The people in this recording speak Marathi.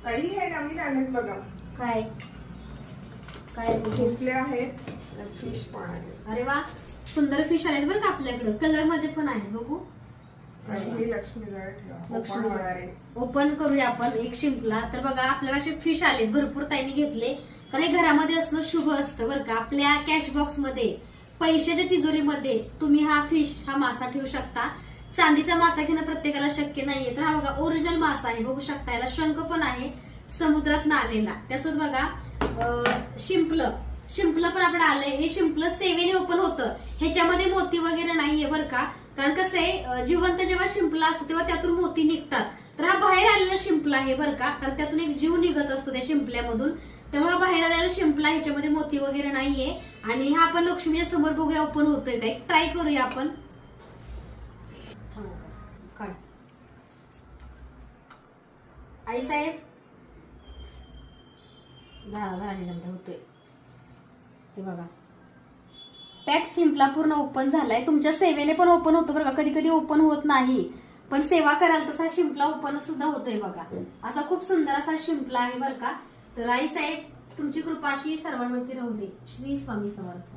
ताई हे नवीन आलेत बघा. काय काय शिंपले आहेत, फिश पण आहे. अरे वा, सुंदर फिश आलेत बरं का आपल्याकडे. कलर मध्ये पण आहे, बघू. आणि ही लक्ष्मी जवळ ठेवा. ओपन होणार आहे. ओपन करूया आपण एक शिंपला. तर बघा आपल्याला असे फिश आले, भरपूर ताईने घेतले. कारण हे घरामध्ये असणं शुभ असतं बरं का. आपल्या कॅश बॉक्स मध्ये, पैशाच्या तिजोरीमध्ये तुम्ही हा फिश, हा मासा ठेवू शकता. चांदीचा मासा घेणं प्रत्येकाला शक्य नाहीये, तर हा बघा ओरिजिनल मासा आहे, बघू शकता. याला शंख पण आहे, समुद्रात आलेला. त्यासोबत बघा शिंपलं पण आपण आलंय. हे शिंपलं सेवेने ओपन होतं. ह्याच्यामध्ये मोती वगैरे नाहीये बरं का. कारण कसं आहे, जिवंत जेव्हा शिंपला असतो तेव्हा त्यातून मोती निघतात. तर हा बाहेर आलेला शिंपला आहे बरं का. कारण त्यातून एक जीव निघत असतो त्या शिंपल्यामधून. तेव्हा बाहेर आलेला शिंपला, ह्याच्यामध्ये मोती वगैरे नाहीये. आणि हा आपण लक्ष्मीच्या समोर बघूया ओपन होतोय काय. ट्राय करूया आपण. काढ आई साहेब. झाला होतोय. हे बघा, पॅक शिंपला पूर्ण ओपन झालाय. तुमच्या सेवेने पण ओपन होतो बरं का. कधी कधी ओपन होत नाही, पण सेवा कराल तसा शिंपला ओपन सुद्धा होतोय बघा. असा खूप सुंदर असा शिंपला आहे बरं का. तर आई साहेब, तुमची कृपा अशी सर्वांवरती राहू दे. श्री स्वामी समर्थ.